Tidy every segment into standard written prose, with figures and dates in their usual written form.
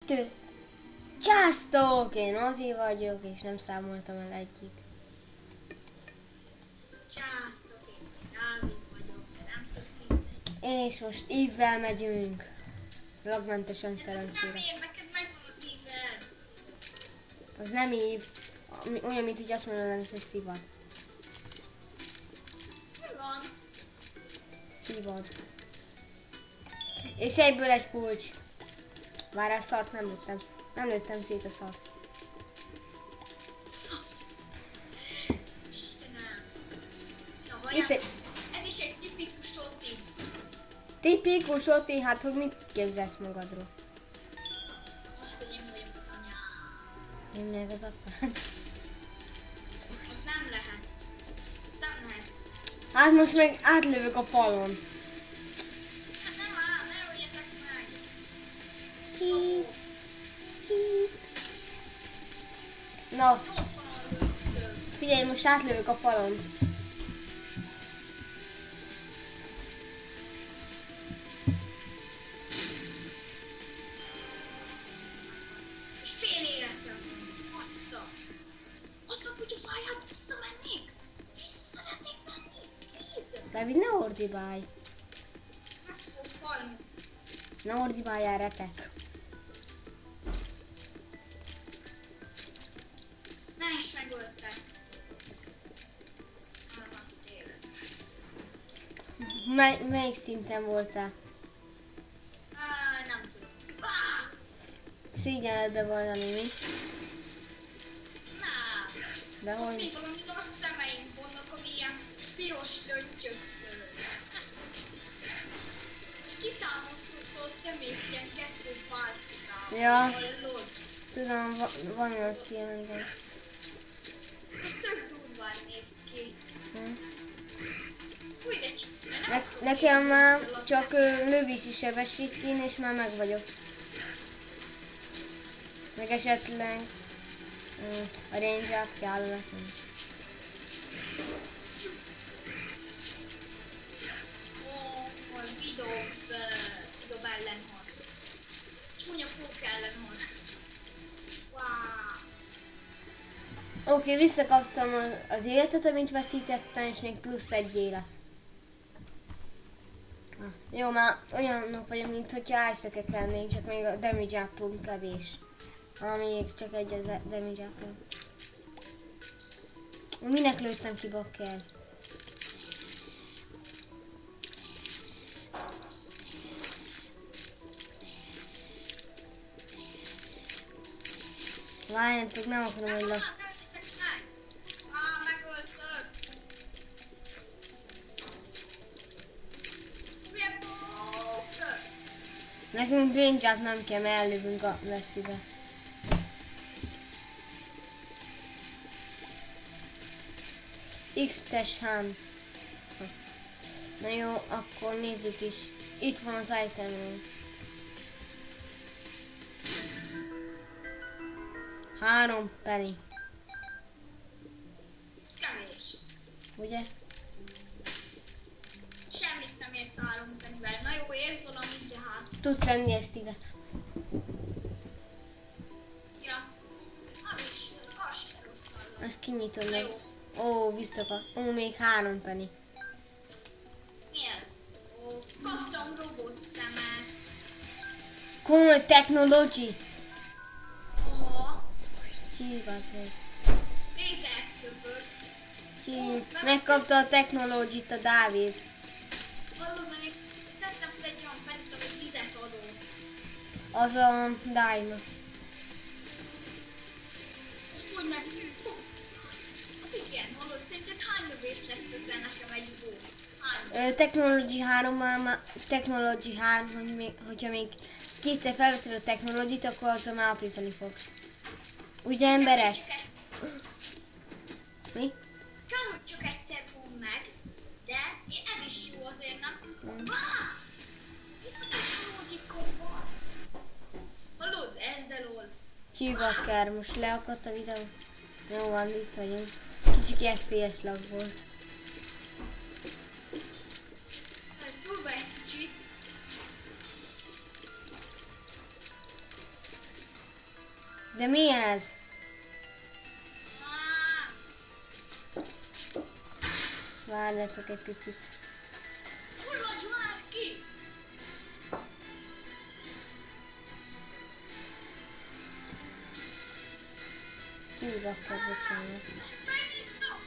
2. Császtok! Én azért vagyok, és nem számoltam el egyik. Császok, én Dávid vagyok, de nem tök mindegy. És most ívvel megyünk. Lagmentesen Nem szerencsére. ér, neked megvan a szíved. Az nem ív. Olyan, mint hogy azt mondanám, hogy szívad. Mi van? Szívod. És egyből egy kulcs. Várjál, szart nem lőttem. Nem lőttem szét a szart. Istenem. Na, Itt halljátok, egy ez is egy tipikus soti. tipikus Oti, hát hogy mit képzelsz magadról? Azt, hogy én vagyok az anyád. Én meg az apád. Az nem lehet. Az nem lehet. Hát most meg átlövök a falon. Hát nem áll, ne öljetek meg. Ki. Na, 80 lőttök. figyelj, most átlövök a falon. És fél életem van. Azt a kutyafáját visszamennék. Visszaszeretnék menni. Please. David, ne ordibálj. Meg fog halni. Ne ordibáljál, retek. Ne is megöltek. Hát tényleg. Melyik szinten voltál? Nem tudom. Szégyenedbe valami, mi? Nem. De Most hogy? még valami nagy szemeim vannak, ami ilyen piros döntyök fölött. És kitámasztotta a szemét ilyen 2 pálcikával. Ja. Hallod? Tudom, van olyan skill, igen. Ez tök durván néz ki. Hm. Fúj, de csak nem akarom Nekem nézni már fel a csak szemét. lövési sebesség kéne, és már meg vagyok. Meg esetleg a range up kell nekem. A Vidov ellenharc. Csúnya pók ellenharc. Wow. Oké, visszakaptam az életet, amit veszítettem, és még plusz 1 élet. Jó, már olyanok vagyok, mint hogyha Isaac-ek lennénk, csak még a damage up-unk kevés. Még csak egy az damage up. Minek lőttem ki, bakker? Várjátok, nem akarom, hogy lak. Megöltök! Hülye pók! Nekünk range up nem kell, mert ellövünk a messzibe. X-tes Han. Na jó, akkor nézzük is. Itt van az itemünk. 3 penny, Ez kevés. ugye? Semmit nem érsz 3 pennivel. Na jó, érsz valamit, de hát. Tudsz venni egy szívet. Ja. Az is, az sem rossz hallom. Ezt kinyitom Na meg. jó. Ó, visszakap. Ó, még 3 penny. Mi ez? Ó, kaptam robot szemet. Komoly technology. Aha. Ki az meg? Lézert jövök. Ki? Megkapta a technology-t a Dávid. Hallod, meg szedtem fel egy olyan penit, ami 10-et adott. Az a Dime. És szólj meg. Hú, az igen, hallod, szerinted hány lövés lesz ezzel nekem egy boss? Hány? Technology 3 már, Technology 3, hogyha még kétszer felveszed a technology-t, akkor azzal már aprítani fogsz. Ugye emberek? Csak egyszer- Mi? Kár, hogy csak egyszer fog meg, de ez is jó azért, nem? Visszatechnologikon van. Hallod, ez de lol. Csíbakker, most leakadt a videó. Jó van, itt vagyunk. Kicsi FPS lag volt. Ez durva egy kicsit. De mi ez? Várjatok egy picit. Fulladj már ki! Hívak kell, bocsánat. Megvisszom!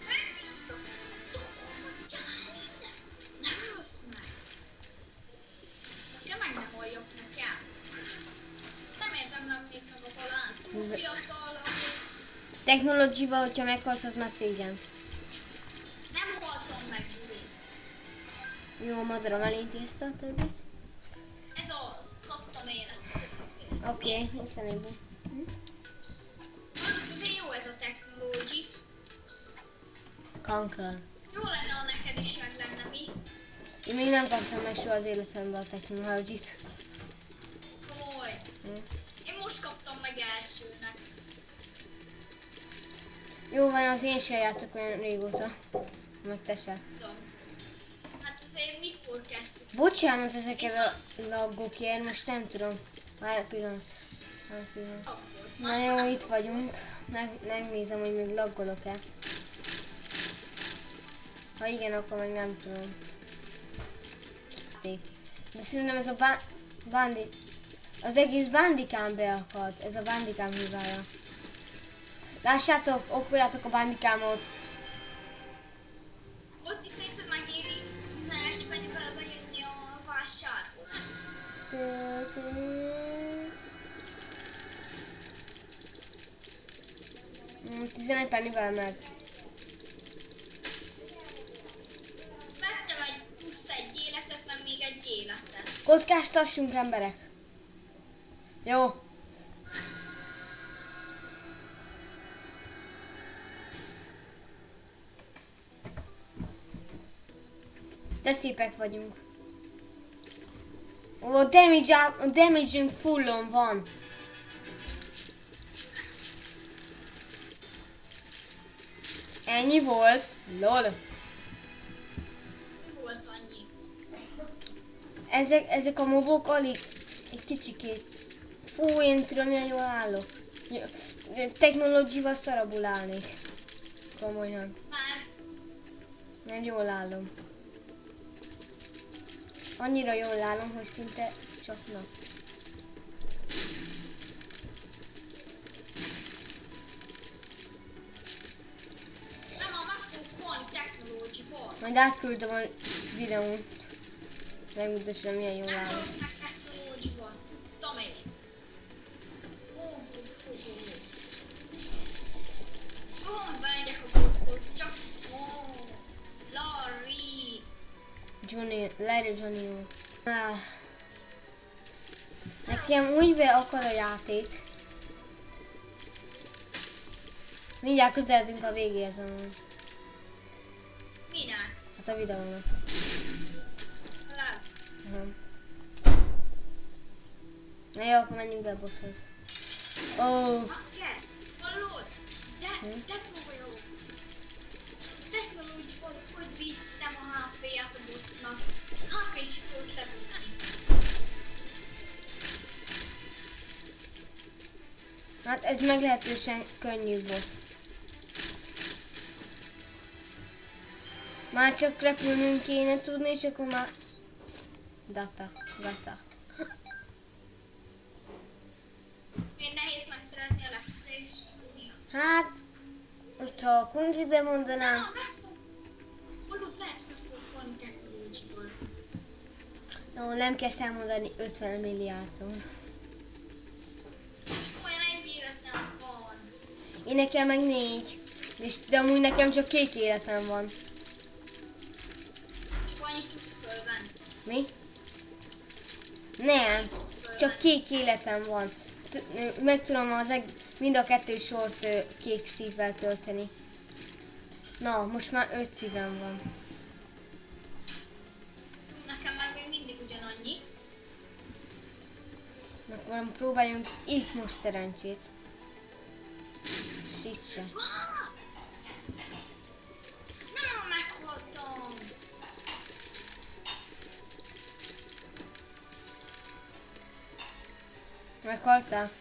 Dokorodjál innen! Nem rossz meg! Nekem meg ne halljak nekem! Nem érdemlem még meg a halál. Túl fiatal ahhoz. Technology-ba, hogyha meghalsz, az már szégyen. Nem haltam meg, Buri. Jó, madaram elintézte a többit. Ez az. Kaptam életet. Oké, itt van egy bu. Azért jó ez a technology. Conquer. Jó lenne, ha neked is meg lenne, mi? Én még nem kaptam meg soha az életemben a technology-t. Komoly. Én most kaptam meg elsőnek. Jó van, az én sem játszok olyan régóta. Meg te se. Tudom. Hát azért mikor kezdtük? Bocsánat ezeket a laggokért, most nem tudom. Várj egy pillanat. Akkor. Na jó, itt vagyunk. Megnézem, hogy még laggolok-e. Ha igen, akkor meg nem tudom. De szerintem ez a bandit... Az egész bandikám beakad. Ez a bandikám hibája. Lássátok, okoljátok a bandikámot. Most is szerinted megéri 11 pennyvel bejönni a vásárhoz. 11 pennivel meg. Vettem egy plusz egy életet, meg még egy életet. Kockáztassunk, emberek. Jó. De szépek vagyunk. Ó, a damage-ünk fullon van. Ennyi volt. Lol. Mi volt annyi? Ezek a mobok alig egy kicsikét. Fú, én tudom, milyen jól állok. Technology-val szarabul állnék. Komolyan. Már Mert jól állom. Annyira jól állom, hogy szinte csak nap. nem a meg fogok halni technology-val. Majd átküldöm a videót. Megmutassam, milyen jól Nem állom. halok meg technology-val, tudtam én. Bemegyek a bosshoz, csak... Larry! Larry Johnny. Nekem úgy beakad a játék. Mindjárt közeledünk a végéhez. Minek? Hát a videónak. Láb. Na jó, akkor menjünk be a bosshoz. Oh. Akker, hallod? De próbáljuk. Technology-val hogy vittem a HP-ját a bossnak. HP-s is tudott levinni. Hát ez meglehetősen könnyű boss. Már csak repülnünk kéne tudni, és akkor már... Gata. Miért nehéz megszerezni a lepülést? Hát, most ha a konkrétan mondanám... Nem, meg fog... Hallod, lehet, hogy meg fog halni technology-val. No, nem kell számolni 50 milliárdon. És olyan egy életem van. Én nekem meg 4. De amúgy nekem csak 2 életem van. Csak annyit tudsz fölvenni. Mi? Nem, csak 2 életem van. Meg tudom mind a 2 sort kék szívvel tölteni. Na, most már 5 szívem van. Nekem meg még mindig ugyanannyi. Akkor próbáljunk itt most szerencsét. És itt se. Nem, meghaltam. Meghaltál?